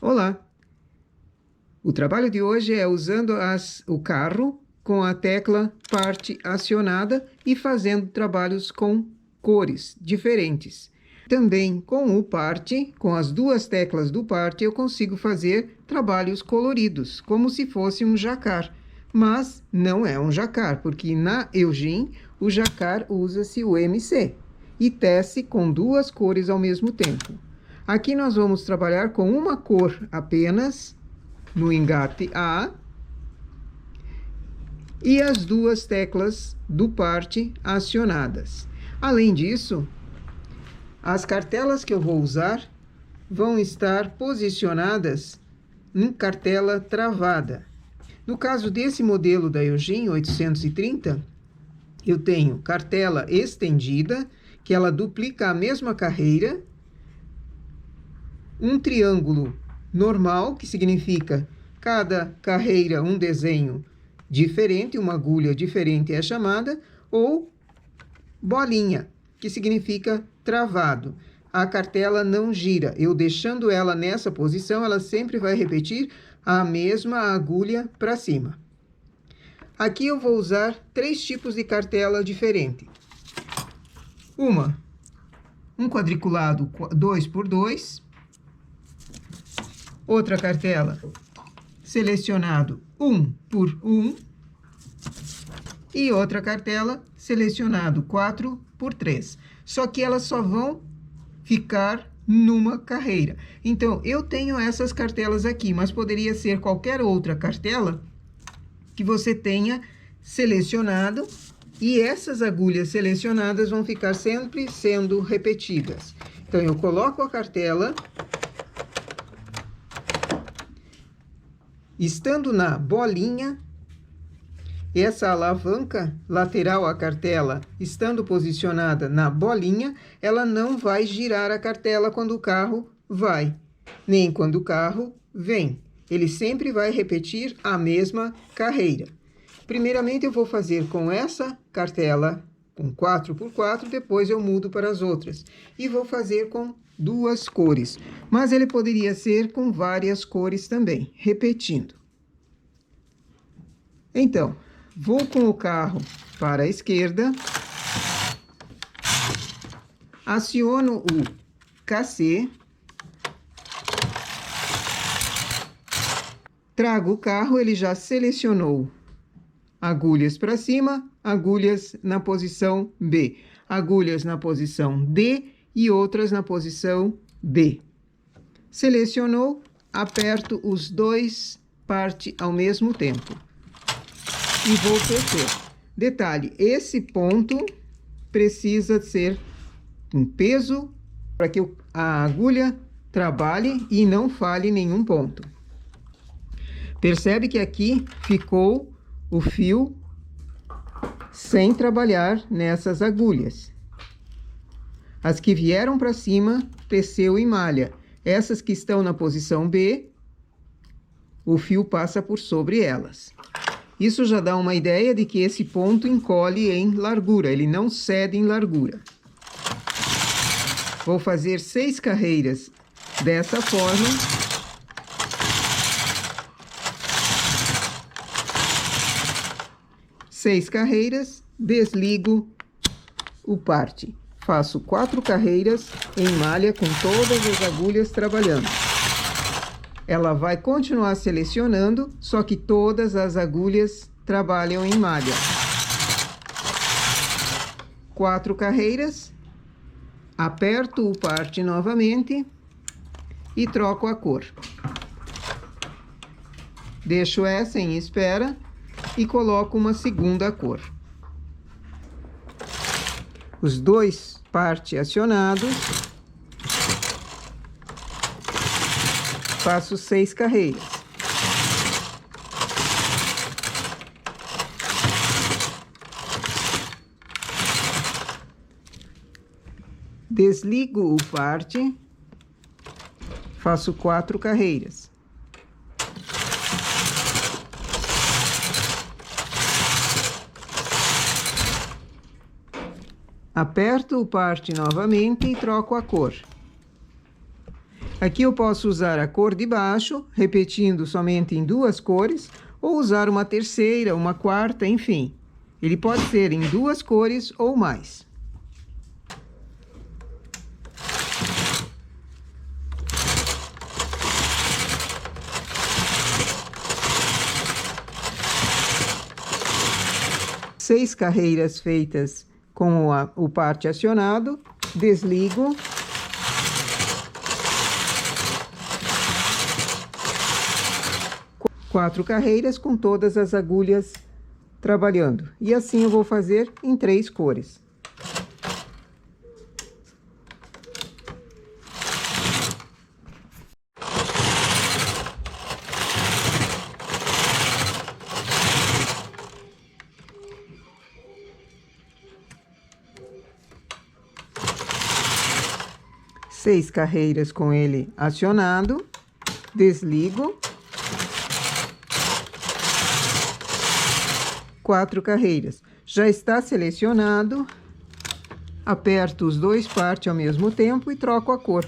Olá! O trabalho de hoje é usando o carro com a tecla parte acionada e fazendo trabalhos com cores diferentes. Também com o parte, com as duas teclas do parte, eu consigo fazer trabalhos coloridos, como se fosse um jacar. Mas não é um jacar, porque na Eugene o jacar usa-se o MC e tece com duas cores ao mesmo tempo. Aqui nós vamos trabalhar com uma cor apenas no engate A e as duas teclas do parte acionadas. Além disso, as cartelas que eu vou usar vão estar posicionadas em cartela travada. No caso desse modelo da Eugene 830, eu tenho cartela estendida, que ela duplica a mesma carreira, um triângulo normal, que significa cada carreira um desenho diferente, uma agulha diferente é chamada, ou bolinha, que significa travado. A cartela não gira. Eu deixando ela nessa posição, ela sempre vai repetir a mesma agulha para cima. Aqui eu vou usar 3 tipos de cartela diferente. Um quadriculado 2x2. Outra cartela selecionado 1x1. E outra cartela selecionado 4x3. Só que elas só vão ficar numa carreira. Então, eu tenho essas cartelas aqui, mas poderia ser qualquer outra cartela que você tenha selecionado, e essas agulhas selecionadas vão ficar sempre sendo repetidas. Então, eu coloco a cartela, estando na bolinha, essa alavanca lateral à cartela, estando posicionada na bolinha, ela não vai girar a cartela quando o carro vai, nem quando o carro vem. Ele sempre vai repetir a mesma carreira. Primeiramente, eu vou fazer com essa cartela, com 4x4, depois eu mudo para as outras. E vou fazer com duas cores, mas ele poderia ser com várias cores também, repetindo. Então, vou com o carro para a esquerda, aciono o cassê, trago o carro, ele já selecionou agulhas para cima, agulhas na posição B, agulhas na posição D e outras na posição B. Selecionou, aperto os dois parte ao mesmo tempo e vou tecer. Detalhe, esse ponto precisa ser um peso para que a agulha trabalhe e não falhe nenhum ponto. Percebe que aqui ficou o fio sem trabalhar nessas agulhas. As que vieram para cima, teceu em malha. Essas que estão na posição B, o fio passa por sobre elas. Isso já dá uma ideia de que esse ponto encolhe em largura, ele não cede em largura. Vou fazer 6 carreiras dessa forma. Seis carreiras, desligo o parte. Faço 4 carreiras em malha com todas as agulhas trabalhando. Ela vai continuar selecionando, só que todas as agulhas trabalham em malha. 4 carreiras, aperto o parte novamente e troco a cor. Deixo essa em espera e coloco uma segunda cor. Os dois parte acionados. Faço 6 carreiras. Desligo o parte. Faço 4 carreiras. Aperto o parte novamente e troco a cor. Aqui eu posso usar a cor de baixo, repetindo somente em 2 cores, ou usar uma terceira, uma quarta, enfim. Ele pode ser em 2 cores ou mais. Seis carreiras feitas com o parte acionado, desligo. Quatro carreiras com todas as agulhas trabalhando. E assim eu vou fazer em 3 cores. Seis carreiras com ele acionado, desligo. 4 carreiras. Já está selecionado, aperto os 2 partes ao mesmo tempo e troco a cor.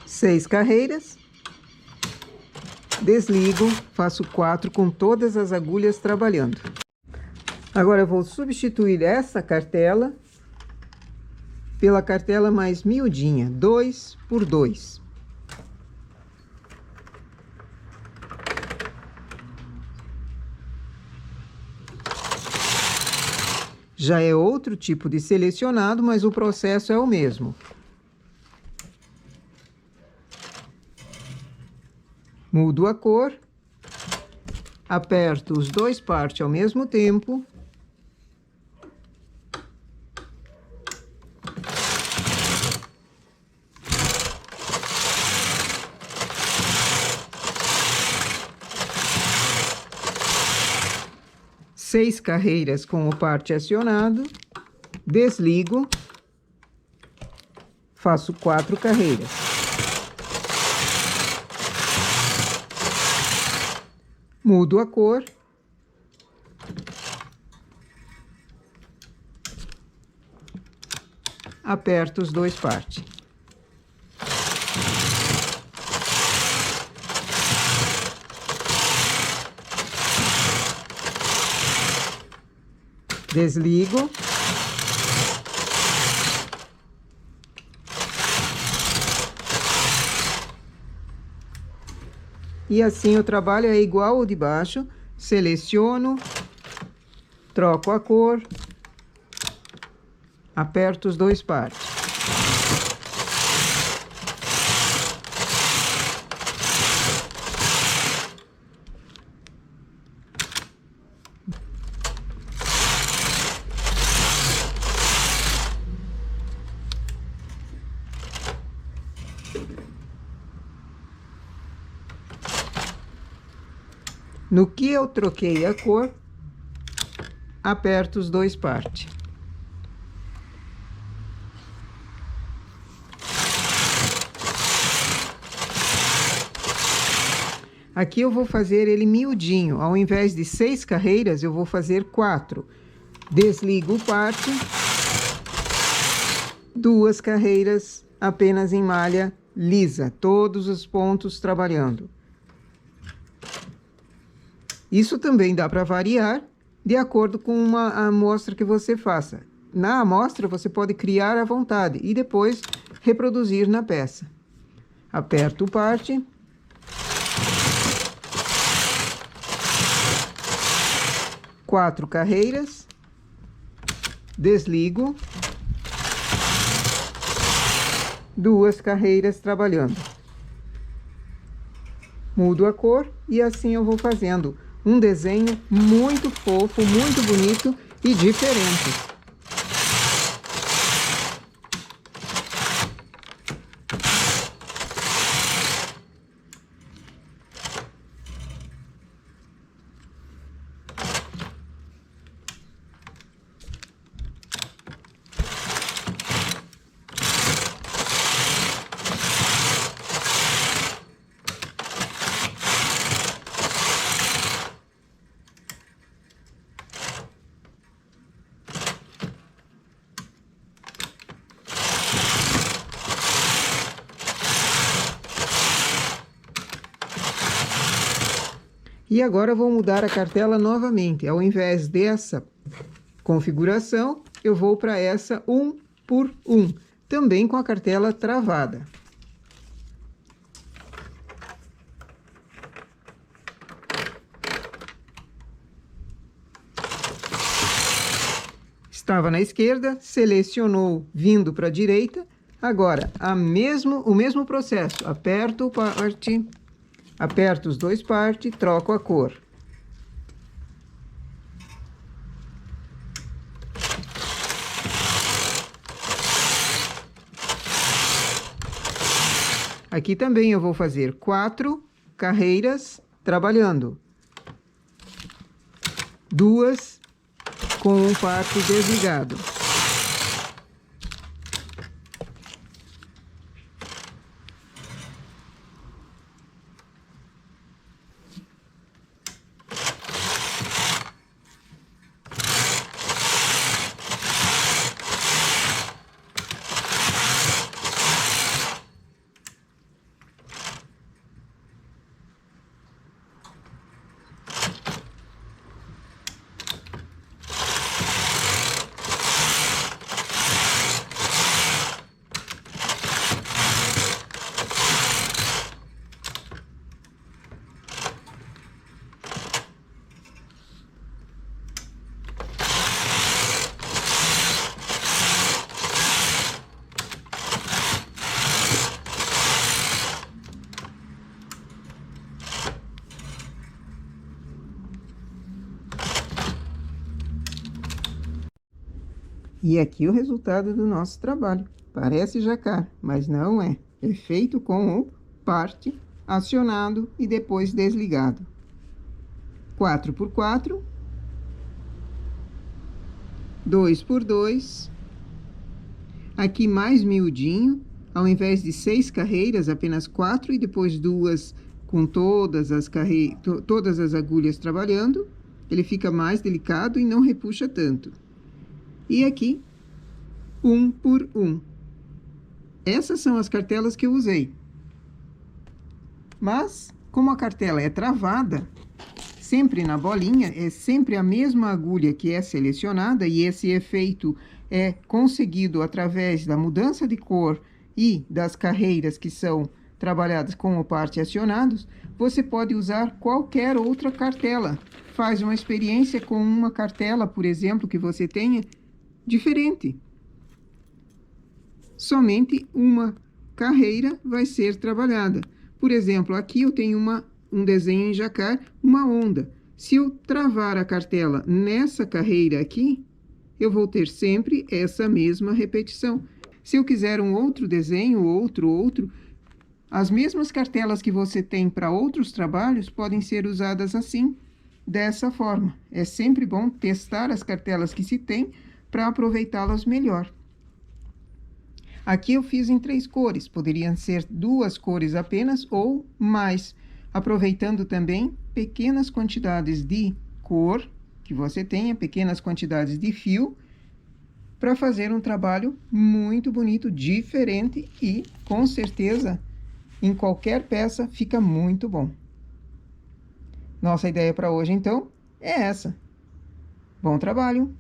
Seis carreiras, desligo, faço 4 com todas as agulhas trabalhando. Agora eu vou substituir essa cartela pela cartela mais miudinha, 2 por 2. Já é outro tipo de selecionado, mas o processo é o mesmo. Mudo a cor, aperto os 2 partes ao mesmo tempo. Seis carreiras com o parte acionado, desligo, faço 4 carreiras. Mudo a cor. Aperto os 2 partes. Desligo. E assim o trabalho é igual ao de baixo. Seleciono, troco a cor, aperto os 2 partes. No que eu troquei a cor, aperto os 2 partes. Aqui eu vou fazer ele miudinho. Ao invés de 6 carreiras, eu vou fazer 4. Desligo o parte. 2 carreiras apenas em malha lisa. Todos os pontos trabalhando. Isso também dá para variar de acordo com a amostra que você faça. Na amostra, você pode criar à vontade e depois reproduzir na peça. Aperto o parte. Quatro carreiras. Desligo. 2 carreiras trabalhando. Mudo a cor e assim eu vou fazendo um desenho muito fofo, muito bonito e diferente. E agora vou mudar a cartela novamente. Ao invés dessa configuração, eu vou para essa 1 por 1, também com a cartela travada. Estava na esquerda, selecionou vindo para a direita. Agora, o mesmo processo. Aperto os dois partes, troco a cor. Aqui também eu vou fazer 4 carreiras trabalhando. 2 com um parte desligado. E aqui o resultado do nosso trabalho. Parece jacar, mas não é. É feito com o parte acionado e depois desligado. 4 por 4, 2 por 2. Aqui mais miudinho, ao invés de 6 carreiras, apenas 4 e depois 2 com todas as agulhas trabalhando. Ele fica mais delicado e não repuxa tanto. E aqui, 1 por 1. Essas são as cartelas que eu usei. Mas, como a cartela é travada, sempre na bolinha, é sempre a mesma agulha que é selecionada, e esse efeito é conseguido através da mudança de cor e das carreiras que são trabalhadas com o parte acionados, você pode usar qualquer outra cartela. Faz uma experiência com uma cartela, por exemplo, que você tenha diferente. Somente uma carreira vai ser trabalhada. Por exemplo, aqui eu tenho um desenho em jacar, uma onda. Se eu travar a cartela nessa carreira aqui, eu vou ter sempre essa mesma repetição. Se eu quiser um outro desenho, outro, as mesmas cartelas que você tem para outros trabalhos podem ser usadas assim, dessa forma. É sempre bom testar as cartelas que se tem para aproveitá-las melhor. Aqui eu fiz em 3 cores, poderiam ser 2 cores apenas ou mais, aproveitando também pequenas quantidades de cor que você tenha, pequenas quantidades de fio, para fazer um trabalho muito bonito, diferente e, com certeza, em qualquer peça fica muito bom. Nossa ideia para hoje, então, é essa. Bom trabalho!